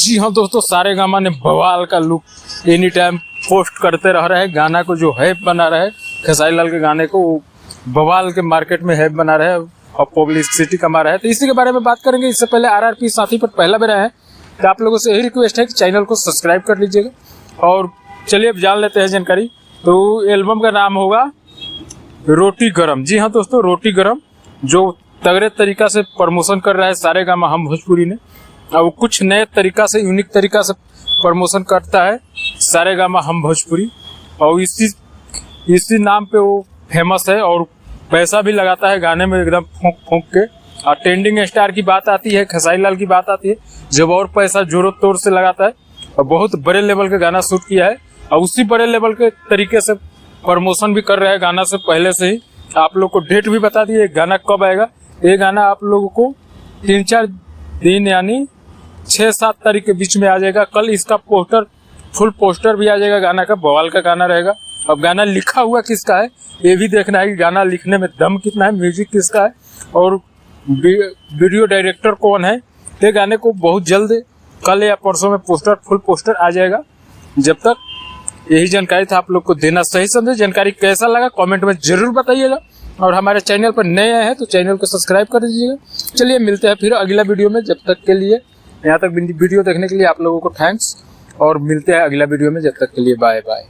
जी हाँ दोस्तों, सारेगामा ने बवाल का लुक एनी टाइम पोस्ट करते रह रहे हैं। गाना को जो हैप बना रहे हैं, खेसारी लाल के गाने को बवाल के मार्केट में हैप बना रहे हैं और पब्लिसिटी कमा रहे हैं। तो इसी के बारे में बात करेंगे। इससे पहले आरआरपी साथी पर पहला भी रहे हैं, तो आप लोगों से यही रिक्वेस्ट है कि चैनल को सब्सक्राइब कर लीजिएगा। और चलिए अब जान लेते हैं जानकारी। तो एल्बम का नाम होगा रोटी गरम। जी हाँ दोस्तों, रोटी गरम जो तगड़े तरीका से प्रमोशन कर रहा है सारेगामा हम भोजपुरी ने। अब कुछ नए तरीका से, यूनिक तरीका से प्रमोशन करता है सारेगामा हम भोजपुरी, और इसी नाम पे वो फेमस है और पैसा भी लगाता है गाने में एकदम फूंक फूंक के। और ट्रेंडिंग स्टार की बात आती है, खेसारी लाल की बात आती है, जब और पैसा जोरों तोर से लगाता है और बहुत बड़े लेवल का गाना शूट किया है और उसी बड़े लेवल के तरीके से प्रमोशन भी कर रहा है गाना से पहले से ही। आप लोग को डेट भी बता दिए गाना कब आएगा। ये गाना आप लोगों को 3-4 दिन यानी 6-7 तारीख के बीच में आ जाएगा। कल इसका फुल पोस्टर भी आ जाएगा गाना का। बवाल का गाना रहेगा। अब गाना लिखा हुआ किसका है ये भी देखना है कि गाना लिखने में दम कितना है, म्यूजिक किसका है और वीडियो डायरेक्टर कौन है। ये गाने को बहुत जल्द कल या परसों में फुल पोस्टर आ जाएगा। जब तक यही जानकारी था आप लोग को देना। सही समझे जानकारी कैसा लगा कमेंट में जरूर बताइएगा। और हमारे चैनल पर नए आए हैं तो चैनल को सब्सक्राइब कर दीजिएगा। चलिए मिलते हैं फिर अगला वीडियो में। जब तक के लिए, यहाँ तक वीडियो देखने के लिए आप लोगों को थैंक्स, और मिलते हैं अगला वीडियो में। जब तक के लिए बाय बाय।